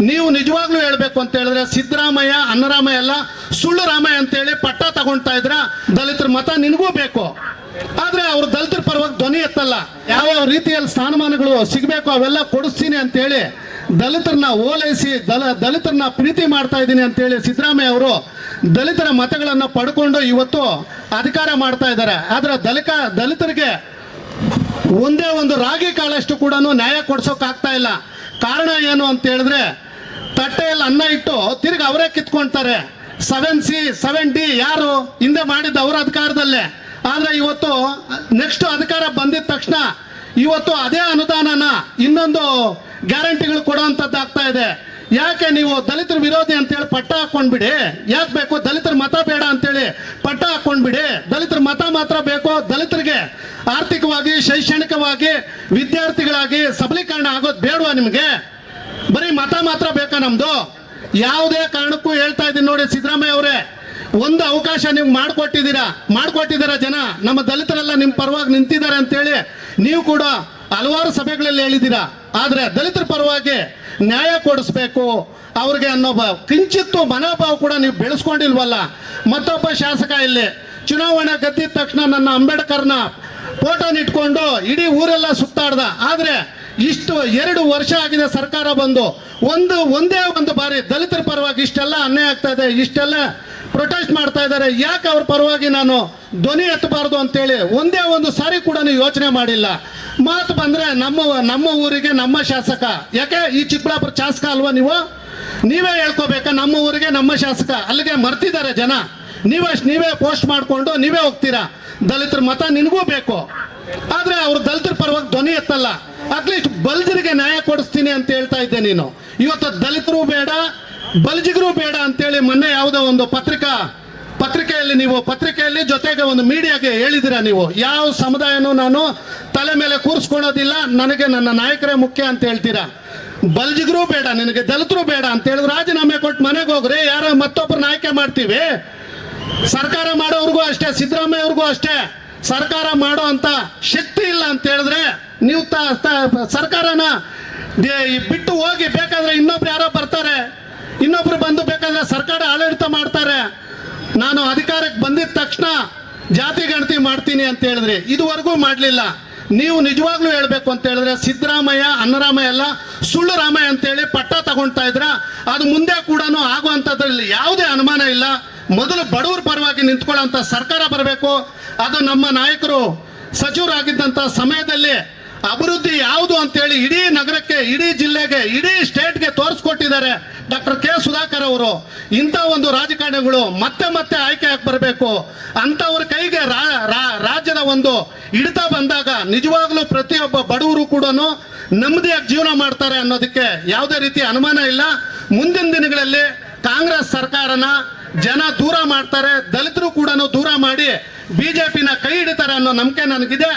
ನೀವು ನಿಜವಾಗ್ಲೂ ಹೇಳ್ಬೇಕು ಅಂತ ಹೇಳಿದ್ರೆ ಸಿದ್ದರಾಮಯ್ಯ ಅನ್ನರಾಮಯ್ಯ ಅಲ್ಲ, ಸುಳ್ಳು ರಾಮಯ್ಯ ಅಂತೇಳಿ ಪಟ್ಟ ತಗೊಳ್ತಾ ಇದ್ರ ದಲಿತರ ಮತ ನಿನಗೂ ಬೇಕು. ಆದ್ರೆ ಅವ್ರು ದಲಿತರ ಪರವಾಗಿ ಧ್ವನಿ ಎತ್ತಲ್ಲ. ಯಾವ ರೀತಿಯಲ್ಲಿ ಸ್ಥಾನಮಾನಗಳು ಸಿಗಬೇಕು ಅವೆಲ್ಲ ಕೊಡಿಸ್ತೀನಿ ಅಂತೇಳಿ ದಲಿತರನ್ನ ಓಲೈಸಿ ದಲಿತರನ್ನ ಪ್ರೀತಿ ಮಾಡ್ತಾ ಇದ್ದೀನಿ ಅಂತೇಳಿ ಸಿದ್ದರಾಮಯ್ಯ ಅವರು ದಲಿತರ ಮತಗಳನ್ನ ಪಡ್ಕೊಂಡು ಇವತ್ತು ಅಧಿಕಾರ ಮಾಡ್ತಾ ಇದ್ದಾರೆ. ಆದ್ರೆ ದಲಿತರಿಗೆ ಒಂದೇ ಒಂದು ರಾಗಿ ಕಾಳಷ್ಟು ಕೂಡ ನ್ಯಾಯ ಕೊಡ್ಸೋಕ್ಕಾಗ್ತಾ ಇಲ್ಲ. ಕಾರಣ ಏನು ಅಂತ ಹೇಳಿದ್ರೆ ತಟ್ಟೆಯಲ್ಲಿ ಅನ್ನ ಇಟ್ಟು ತಿರ್ಗಿ ಅವರೇ ಕಿತ್ಕೊಳ್ತಾರೆ. 7C 7D ಯಾರು ಹಿಂದೆ ಮಾಡಿದ್ದ ಅವರ ಅಧಿಕಾರದಲ್ಲೇ. ಆದ್ರೆ ಇವತ್ತು ನೆಕ್ಸ್ಟ್ ಅಧಿಕಾರ ಬಂದಿದ ತಕ್ಷಣ ಇವತ್ತು ಅದೇ ಅನುದಾನನ ಇನ್ನೊಂದು ಗ್ಯಾರಂಟಿಗಳು ಕೊಡುವಂಥದ್ದು ಆಗ್ತಾ ಇದೆ. ಯಾಕೆ ನೀವು ದಲಿತರ ವಿರೋಧಿ ಅಂತೇಳಿ ಪಟ್ಟ ಹಾಕೊಂಡ್ಬಿಡಿ. ಯಾಕೆ ಬೇಕು? ದಲಿತರ ಮತ ಬೇಡ ಅಂತೇಳಿ ಪಟ್ಟ ಹಾಕೊಂಡ್ಬಿಡಿ. ದಲಿತರ ಮತ ಮಾತ್ರ ಬೇಕು. ದಲಿತರಿಗೆ ಆರ್ಥಿಕವಾಗಿ ಶೈಕ್ಷಣಿಕವಾಗಿ ವಿದ್ಯಾರ್ಥಿಗಳಾಗಿ ಸಬಲೀಕರಣ ಆಗೋದು ಬೇಡವಾ ನಿಮಗೆ? ಬರೀ ಮತ ಮಾತ್ರ ಬೇಕಾ ನಮ್ದು? ಯಾವುದೇ ಕಾರಣಕ್ಕೂ ಹೇಳ್ತಾ ಇದ್ದೀನಿ ನೋಡಿ ಸಿದ್ದರಾಮಯ್ಯ ಅವರೇ, ಒಂದು ಅವಕಾಶ ನೀವು ಮಾಡ್ಕೊಟ್ಟಿದ್ದೀರಾ ಜನ. ನಮ್ಮ ದಲಿತರೆಲ್ಲ ನಿಮ್ಮ ಪರವಾಗಿ ನಿಂತಿದ್ದಾರೆ ಅಂತೇಳಿ ನೀವು ಕೂಡ ಹಲವಾರು ಸಭೆಗಳಲ್ಲಿ ಹೇಳಿದ್ದೀರಾ. ಆದ್ರೆ ದಲಿತರ ಪರವಾಗಿ ನ್ಯಾಯ ಕೊಡಿಸ್ಬೇಕು ಅವ್ರಿಗೆ ಅನ್ನೋ ಕಿಂಚಿತ್ತು ಮನೋಭಾವ ಕೂಡ ನೀವು ಬೆಳೆಸ್ಕೊಂಡಿಲ್ವಲ್ಲ. ಮತ್ತೊಬ್ಬ ಶಾಸಕ ಇಲ್ಲಿ ಚುನಾವಣೆ ಗೆದ್ದಿದ ತಕ್ಷಣ ನನ್ನ ಅಂಬೇಡ್ಕರ್ನ ಫೋಟೋನ ಇಟ್ಕೊಂಡು ಇಡೀ ಊರೆಲ್ಲ ಸುತ್ತಾಡ್ದ. ಆದ್ರೆ ಇಷ್ಟು 2 ವರ್ಷ ಆಗಿದೆ ಸರ್ಕಾರ ಬಂದು, ಒಂದೇ ಒಂದು ಬಾರಿ ದಲಿತರ ಪರವಾಗಿ ಇಷ್ಟೆಲ್ಲ ಅನ್ಯಾಯ ಆಗ್ತಾ ಇದೆ, ಇಷ್ಟೆಲ್ಲ ಪ್ರೊಟೆಸ್ಟ್ ಮಾಡ್ತಾ ಇದ್ದಾರೆ, ಯಾಕೆ ಅವ್ರ ಪರವಾಗಿ ನಾನು ಧ್ವನಿ ಎತ್ತಬಾರ್ದು ಅಂತೇಳಿ ಒಂದೇ ಒಂದು ಸಾರಿ ಕೂಡ ನೀವು ಯೋಚನೆ ಮಾಡಿಲ್ಲ. ಮಾತು ಬಂದ್ರೆ ನಮ್ಮ ಊರಿಗೆ ನಮ್ಮ ಶಾಸಕ. ಯಾಕೆ ಈ ಚಿಕ್ಕಬಳ್ಳಾಪುರ ಶಾಸಕ ಅಲ್ವಾ ನೀವು? ನೀವೇ ಹೇಳ್ಕೋಬೇಕಾ ನಮ್ಮ ಊರಿಗೆ ನಮ್ಮ ಶಾಸಕ? ಅಲ್ಲಿಗೆ ಮರ್ತಿದ್ದಾರೆ ಜನ. ನೀವೇ ಪೋಸ್ಟ್ ಮಾಡ್ಕೊಂಡು ನೀವೇ ಹೋಗ್ತೀರಾ. ದಲಿತರ ಮತ ನಿನಗೂ ಬೇಕು. ಆದ್ರೆ ಅವ್ರು ದಲಿತರ ಪರವಾಗಿ ಧ್ವನಿ ಎತ್ತಲ್ಲ. ಅಟ್ಲೀಸ್ಟ್ ಬಲ್ಜರಿಗೆ ನ್ಯಾಯ ಕೊಡಿಸ್ತೀನಿ ಅಂತ ಹೇಳ್ತಾ ಇದ್ದೆ ನೀನು. ಇವತ್ತು ದಲಿತರು ಬೇಡ ಬಲ್ಜಿಗರು ಬೇಡ ಅಂತೇಳಿ ಮೊನ್ನೆ ಯಾವುದೋ ಒಂದು ಪತ್ರಿಕೆಯಲ್ಲಿ ಜೊತೆಗೆ ಒಂದು ಮೀಡಿಯಾಗೆ ಹೇಳಿದಿರಾ ನೀವು. ಯಾವ ಸಮುದಾಯನೂ ನಾನು ತಲೆ ಮೇಲೆ ಕೂರಿಸ್ಕೊಳೋದಿಲ್ಲ, ನನಗೆ ನನ್ನ ನಾಯಕರೇ ಮುಖ್ಯ ಅಂತ ಹೇಳ್ತೀರಾ. ಬಲ್ಜಿಗರು ಬೇಡ ನಿನಗೆ, ದಲಿತರು ಬೇಡ ಅಂತ ಹೇಳಿದ್ರೆ ರಾಜೀನಾಮೆ ಕೊಟ್ಟು ಮನೆಗೆ ಹೋಗ್ರಿ. ಯಾರೋ ಮತ್ತೊಬ್ಬರನ್ನ ಆಯ್ಕೆ ಮಾಡ್ತೀವಿ. ಸರ್ಕಾರ ಮಾಡೋರ್ಗೂ ಅಷ್ಟೇ, ಸಿದ್ದರಾಮಯ್ಯ ಅವ್ರಿಗೂ ಅಷ್ಟೇ. ಸರ್ಕಾರ ಮಾಡೋ ಅಂತ ಶಕ್ತಿ ಇಲ್ಲ ಅಂತ ಹೇಳಿದ್ರೆ ನೀವು ಸರ್ಕಾರನ ಬಿಟ್ಟು ಹೋಗಿ. ಬೇಕಾದ್ರೆ ಇನ್ನೊಬ್ರು ಯಾರೋ ಬರ್ತಾರೆ, ಇನ್ನೊಬ್ರು ಬಂದು ಬೇಕಾದ್ರೆ ಸರ್ಕಾರ ಆಡಳಿತ ಮಾಡ್ತಾರೆ. ನಾನು ಅಧಿಕಾರಕ್ಕೆ ಬಂದಿದ ತಕ್ಷಣ ಜಾತಿ ಗಣತಿ ಮಾಡ್ತೀನಿ ಅಂತ ಹೇಳಿದ್ರಿ, ಇದುವರೆಗೂ ಮಾಡಲಿಲ್ಲ. ನೀವು ನಿಜವಾಗ್ಲೂ ಹೇಳ್ಬೇಕು ಅಂತ ಹೇಳಿದ್ರೆ ಸಿದ್ದರಾಮಯ್ಯ ಅನ್ನರಾಮಯ್ಯ ಅಲ್ಲ, ಸುಳ್ಳು ರಾಮಯ್ಯ ಅಂತೇಳಿ ಪಟ್ಟ ತಗೊಳ್ತಾ ಇದ್ರ ಅದು ಮುಂದೆ ಕೂಡ ಆಗುವಂಥದ್ರಲ್ಲಿ ಯಾವುದೇ ಅನುಮಾನ ಇಲ್ಲ. ಮೊದಲು ಬಡವರ ಪರವಾಗಿ ನಿಂತ್ಕೊಳ್ಳೋಂಥ ಸರ್ಕಾರ ಬರಬೇಕು. ಅದು ನಮ್ಮ ನಾಯಕರು ಸಚಿವರಾಗಿದ್ದಂಥ ಸಮಯದಲ್ಲಿ ಅಭಿವೃದ್ಧಿ ಯಾವುದು ಅಂತೇಳಿ ಇಡೀ ನಗರಕ್ಕೆ, ಇಡೀ ಜಿಲ್ಲೆಗೆ, ಇಡೀ ಸ್ಟೇಟ್ಗೆ ತೋರಿಸ್ಕೊಟ್ಟಿದ್ದಾರೆ ಡಾಕ್ಟರ್ ಕೆ ಸುಧಾಕರ್ ಅವರು. ಇಂಥ ಒಂದು ರಾಜಕಾರಣಿಗಳು ಮತ್ತೆ ಆಯ್ಕೆ ಆಗಿ ಬರಬೇಕು. ಅಂಥವ್ರ ಕೈಗೆ ರಾಜ್ಯದ ಒಂದು ಹಿಡಿತ ಬಂದಾಗ ನಿಜವಾಗ್ಲೂ ಪ್ರತಿಯೊಬ್ಬ ಬಡವರು ಕೂಡ ನೆಮ್ಮದಿಯಾಗಿ ಜೀವನ ಮಾಡ್ತಾರೆ ಅನ್ನೋದಕ್ಕೆ ಯಾವುದೇ ರೀತಿಯ ಅನುಮಾನ ಇಲ್ಲ. ಮುಂದಿನ ದಿನಗಳಲ್ಲಿ ಕಾಂಗ್ರೆಸ್ ಸರ್ಕಾರನ ಜನ ದೂರ ಮಾಡ್ತಾರೆ, ದಲಿತರು ಕೂಡ ದೂರ ಮಾಡಿ ಬಿಜೆಪಿನ ಕೈ ಹಿಡಿತಾರೆ ಅನ್ನೋ ನಂಬಿಕೆ ನನಗಿದೆ.